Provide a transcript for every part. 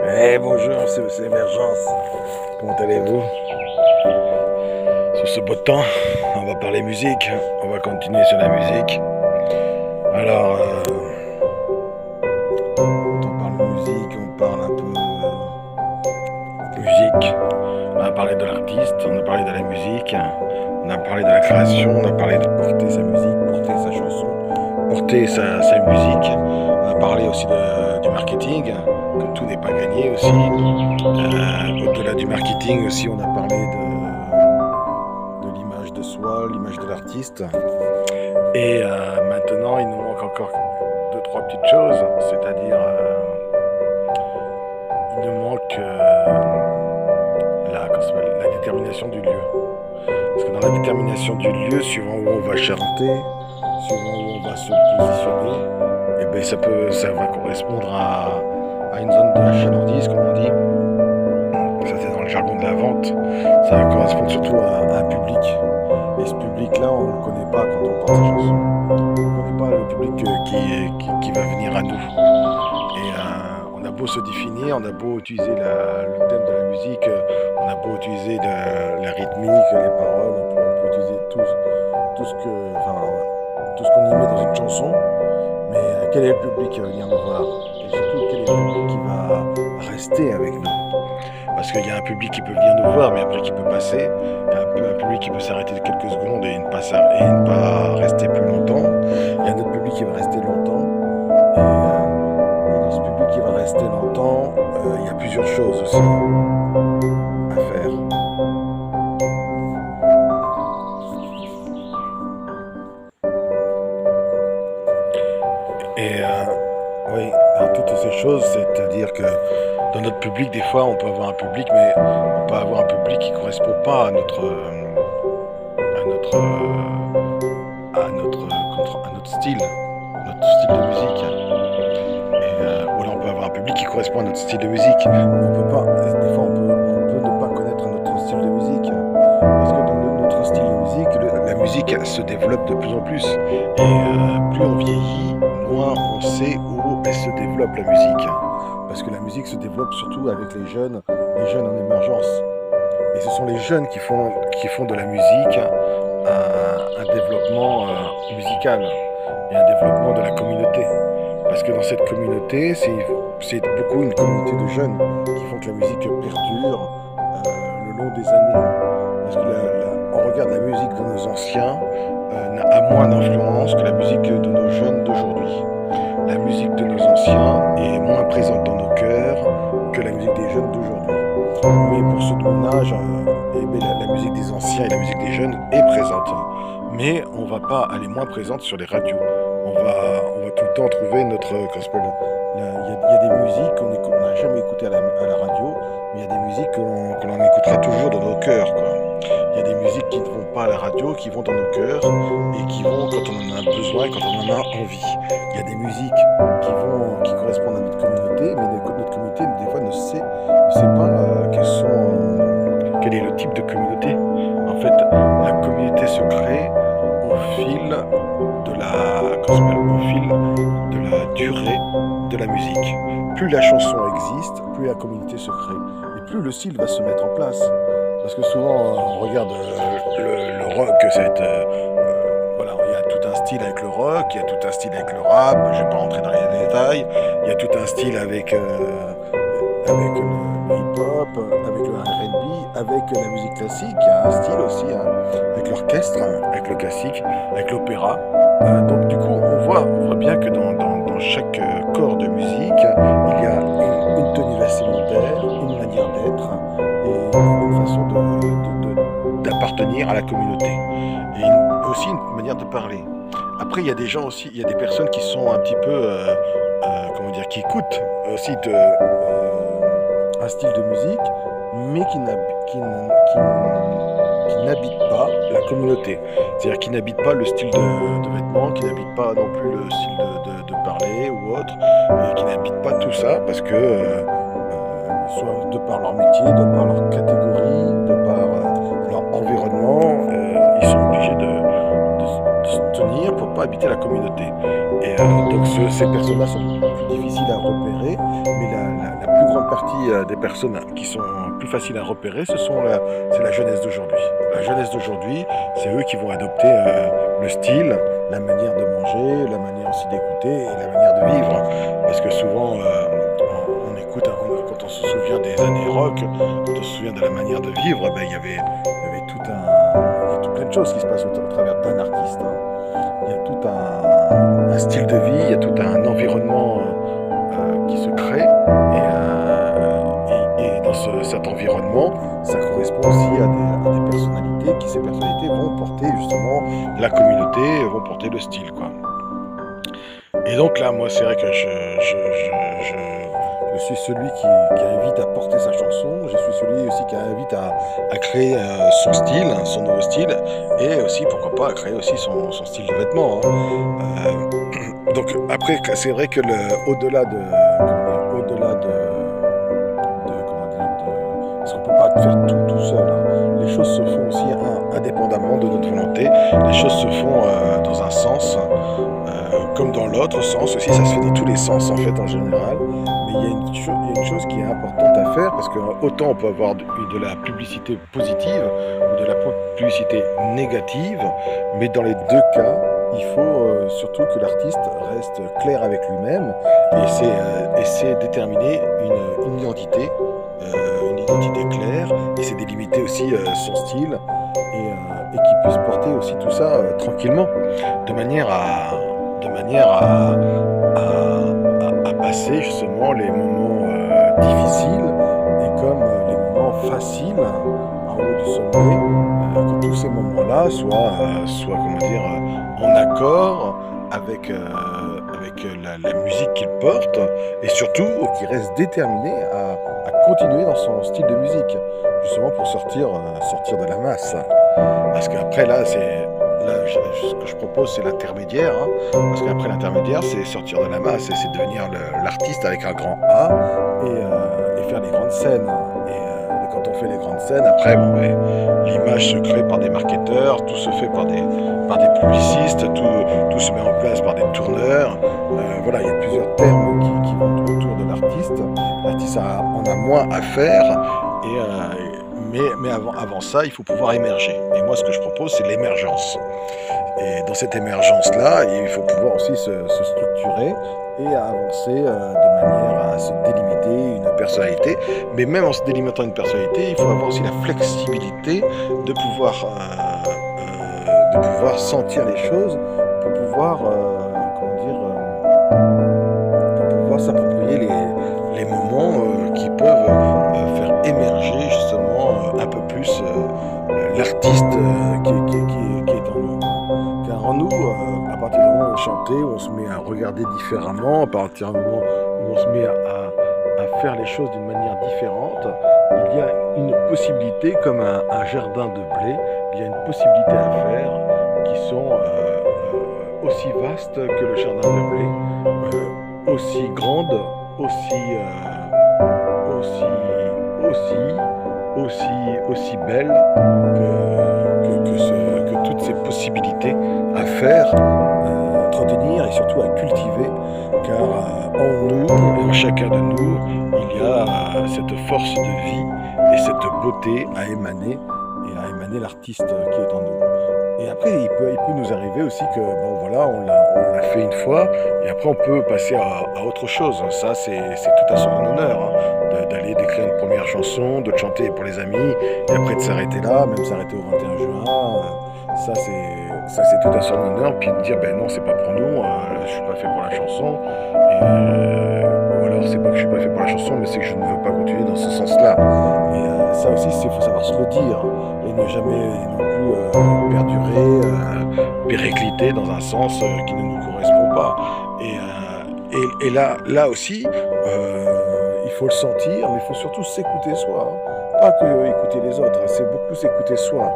Bonjour, c'est Émergence. Comment allez-vous? Sur ce beau temps, on va parler musique. On va continuer sur la musique. Alors, quand on parle musique, on parle un peu musique. On a parlé de l'artiste, on a parlé de la musique, on a parlé de la création, on a parlé de porter sa musique, porter sa chanson, porter sa musique. On a parlé aussi du marketing, que tout n'est pas gagné aussi. Au-delà du marketing aussi, on a parlé de l'image de soi, l'image de l'artiste. Et maintenant, il nous manque encore deux, trois petites choses, c'est-à-dire il nous manque la détermination du lieu. Parce que dans la détermination du lieu, suivant où on va chanter, suivant où on va se positionner, et ben ça va correspondre à une zone de chalandise, comme on dit. Ça, c'est dans le jargon de la vente. Ça va correspondre surtout à un public. Et ce public-là, on ne le connaît pas quand on porte sa chanson. On ne connaît pas le public qui va venir à nous. Et on a beau se définir, on a beau utiliser le thème de la musique, on a beau utiliser la rythmique, les paroles, on peut utiliser tout ce qu'on y met dans une chanson. Mais quel est le public qui va venir nous voir? Et surtout, quel est le public qui va rester avec nous? Parce qu'il y a un public qui peut venir nous voir, mais après qui peut passer. Il y a un public qui peut s'arrêter de quelques secondes et ne pas rester plus longtemps. Il y a un autre public qui va rester longtemps. Et dans ce public qui va rester longtemps, il y a plusieurs choses aussi à faire. Et oui, dans toutes ces choses, c'est-à-dire que dans notre public, des fois, on peut avoir un public, mais on peut avoir un public qui ne correspond pas à notre style de musique. Ou alors on peut avoir un public qui correspond à notre style de musique. On peut pas, des fois, on peut ne pas connaître notre style de musique. Parce que dans notre style de musique, la musique se développe de plus en plus. Et plus on vieillit, moins on sait où elle se développe, la musique. Parce que la musique se développe surtout avec les jeunes en émergence. Et ce sont les jeunes qui font de la musique un développement musical et un développement de la communauté. Parce que dans cette communauté, c'est beaucoup une communauté de jeunes qui font que la musique perdure le long des années. Parce que on regarde la musique de nos anciens a moins d'influence que la musique de nos jeunes d'aujourd'hui. La musique de nos anciens est moins présente dans nos cœurs que la musique des jeunes d'aujourd'hui. Mais pour ceux de mon âge, la musique des anciens et la musique des jeunes est présente. Mais on ne va pas aller moins présente sur les radios. On va tout le temps trouver notre gospel. Il y a des musiques qu'on n'a jamais écoutées à la radio, mais il y a des musiques que l'on écoutera toujours dans nos cœurs, quoi. Il y a des musiques qui ne vont pas à la radio, qui vont dans nos cœurs et qui vont quand on en a besoin, quand on en a envie. Il y a des musiques qui correspondent à notre communauté, mais notre communauté des fois ne sait pas quel est le type de communauté. En fait, la communauté se crée au fil de la durée de la musique. Plus la chanson existe, plus la communauté se crée et plus le style va se mettre en place. Parce que souvent, on regarde le rock, voilà, il y a tout un style avec le rock, il y a tout un style avec le rap, je ne vais pas rentrer dans les détails, il y a tout un style avec le hip-hop, avec le R&B, avec la musique classique, il y a un style aussi, avec l'orchestre, avec le classique, avec l'opéra. Donc du coup, on voit bien que dans chaque corps de musique, il y a une tenue vestimentaire, une manière d'être, et une façon d'appartenir à la communauté. Et aussi une manière de parler. Après, il y a des gens aussi, il y a des personnes qui sont un petit peu, qui écoutent aussi un style de musique, mais qui n'habitent pas la communauté. C'est-à-dire qui n'habitent pas le style de vêtements, qui n'habitent pas non plus le style de parler ou autre, et qui n'habitent pas tout ça parce que soit de par leur métier, de par leur catégorie, de par leur environnement, ils sont obligés de se tenir pour ne pas habiter la communauté. Et donc ces personnes-là sont plus difficiles à repérer, mais la plus grande partie des personnes qui sont plus faciles à repérer, c'est la jeunesse d'aujourd'hui. La jeunesse d'aujourd'hui, c'est eux qui vont adopter le style, la manière de manger, la manière aussi d'écouter et la manière de vivre. Parce que souvent, on écoute, quand on se souvient des années rock, quand on se souvient de la manière de vivre, ben, il y avait tout plein de choses qui se passent au travers d'un artiste. Il y a tout un style de vie, il y a tout un environnement qui se crée. Et dans cet environnement, ça correspond aussi à des personnalités qui, ces personnalités, vont porter justement la communauté, vont porter le style, quoi. Et donc là, moi, c'est vrai que je suis celui qui invite à porter sa chanson, je suis celui aussi qui invite à créer son style, son nouveau style, et aussi, pourquoi pas, à créer aussi son style de vêtements, hein. Donc après, c'est vrai que au-delà de parce qu'on peut pas faire tout seul, hein. Les choses se font aussi indépendamment de notre volonté. Les choses se font dans un sens, comme dans l'autre sens aussi. Ça se fait dans tous les sens en fait en général. Mais il y a une chose qui est importante à faire, parce que autant on peut avoir de la publicité positive ou de la publicité négative, mais dans les deux cas, il faut surtout que l'artiste reste clair avec lui-même et c'est déterminer une identité claire, et c'est délimiter aussi son style et qu'il puisse porter aussi tout ça tranquillement, de manière à passer justement les moments difficiles et comme les moments faciles en haut du sommet, que tous ces moments-là soient comment dire, en accord avec la musique qu'il porte, et surtout qu'il reste déterminé à continuer dans son style de musique, justement pour sortir de la masse. Parce qu'après ce que je propose, c'est l'intermédiaire, hein, parce qu'après l'intermédiaire, c'est sortir de la masse, et c'est devenir l'artiste avec un grand A, et faire les grandes scènes. Et quand on fait les grandes scènes, après, l'image se crée par des marketeurs, tout se fait par des publicistes, tout se met en place par des tourneurs. Voilà, il y a plusieurs termes qui vont autour de l'artiste. L'artiste en a moins à faire, mais avant ça, il faut pouvoir émerger. Et moi, ce que je propose, c'est l'émergence. Et dans cette émergence-là, il faut pouvoir aussi se structurer et à avancer de manière à se délimiter une personnalité. Mais même en se délimitant une personnalité, il faut avoir aussi la flexibilité de pouvoir sentir les choses, pour pouvoir, pour pouvoir s'approprier les moments qui peuvent faire émerger justement un peu plus l'artiste qui est en nous. Car en nous, à partir du moment où on chantait, où on se met à regarder différemment, à partir du moment où on se met à faire les choses d'une manière différente, il y a une possibilité, comme un jardin de blé, il y a une possibilité à faire qui sont aussi vastes que le jardin de blé, aussi grandes, aussi belles que toutes ces possibilités à faire, entretenir et surtout à cultiver, car en nous et en chacun de nous, il y a cette force de vie et cette beauté à émaner, et à émaner l'artiste qui est en nous. Et après, il peut nous arriver aussi que, on l'a fait une fois, et après on peut passer à autre chose. Ça, c'est tout à son honneur, hein, d'aller d'écrire une première chanson, de chanter pour les amis, et après de s'arrêter là, même s'arrêter au 21 juin. Ça, c'est tout à son honneur, puis de dire, non, c'est pas pour nous, je suis pas fait pour la chanson, ou alors c'est pas que je suis pas fait pour la chanson, mais c'est que je ne veux pas continuer dans ce sens-là. Et ça aussi, il faut savoir se le dire, et ne jamais non plus perdurer, péricliter dans un sens qui ne nous correspond pas. Et là aussi, il faut le sentir, mais il faut surtout s'écouter soi, hein. Pas que écouter les autres, c'est beaucoup s'écouter soi.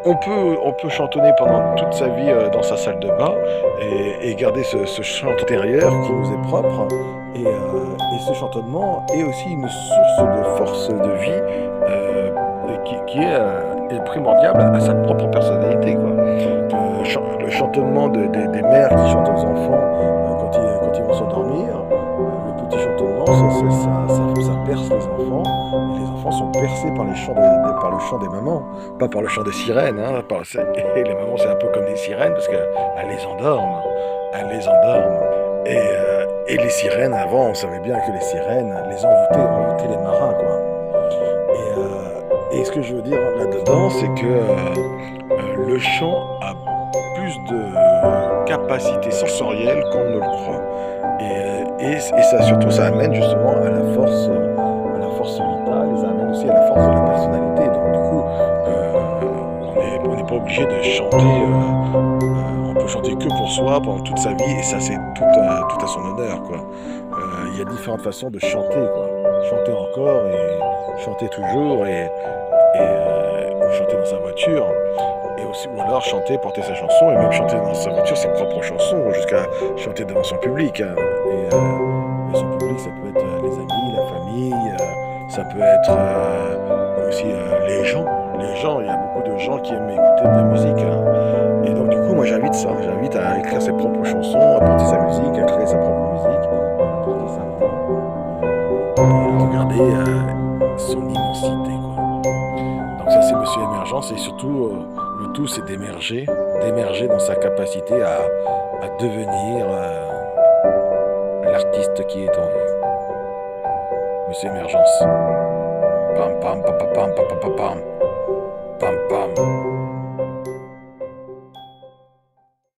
On peut chantonner pendant toute sa vie dans sa salle de bain et garder ce chant intérieur qui nous est propre. Et ce chantonnement est aussi une source de force de vie qui est primordiale à sa propre personnalité, quoi. Le chantonnement des mères qui chantent aux enfants quand ils vont s'endormir, le petit chantonnement, ça perce bercé par par le chant des mamans, pas par le chant des sirènes. Hein, et les mamans, c'est un peu comme des sirènes parce qu'elles les endorment. Elles les endorment. Et les sirènes, avant, on savait bien que les sirènes les envoûtaient les marins, quoi. Et ce que je veux dire là-dedans, c'est que le chant a plus de capacité sensorielle qu'on ne le croit. Et ça, surtout, ça amène justement à la force vitale, et ça amène aussi à la force de la personnalité. Donc du coup, on n'est pas obligé de chanter, on peut chanter que pour soi pendant toute sa vie, et ça c'est tout à son honneur, quoi. Il y a différentes façons de chanter, quoi. Chanter encore et chanter toujours, ou chanter dans sa voiture. Et aussi, ou alors chanter, porter sa chanson, et même chanter dans sa voiture ses propres chansons, jusqu'à chanter devant son public. Hein. Et son public, ça peut être les amis, la famille, ça peut être aussi les gens. Les gens, il y a beaucoup de gens qui aiment écouter de la musique. Hein. Et donc, du coup, moi, j'invite à écrire ses propres chansons, à porter sa musique, à créer sa propre musique, à porter sa voix, et à regarder son immensité, quoi. Donc ça, c'est Monsieur Émergence, et surtout, le tout, c'est d'émerger dans sa capacité à devenir l'artiste qui est en vous. Monsieur Émergence. Pam pam pam pam pam pam pam pam pam.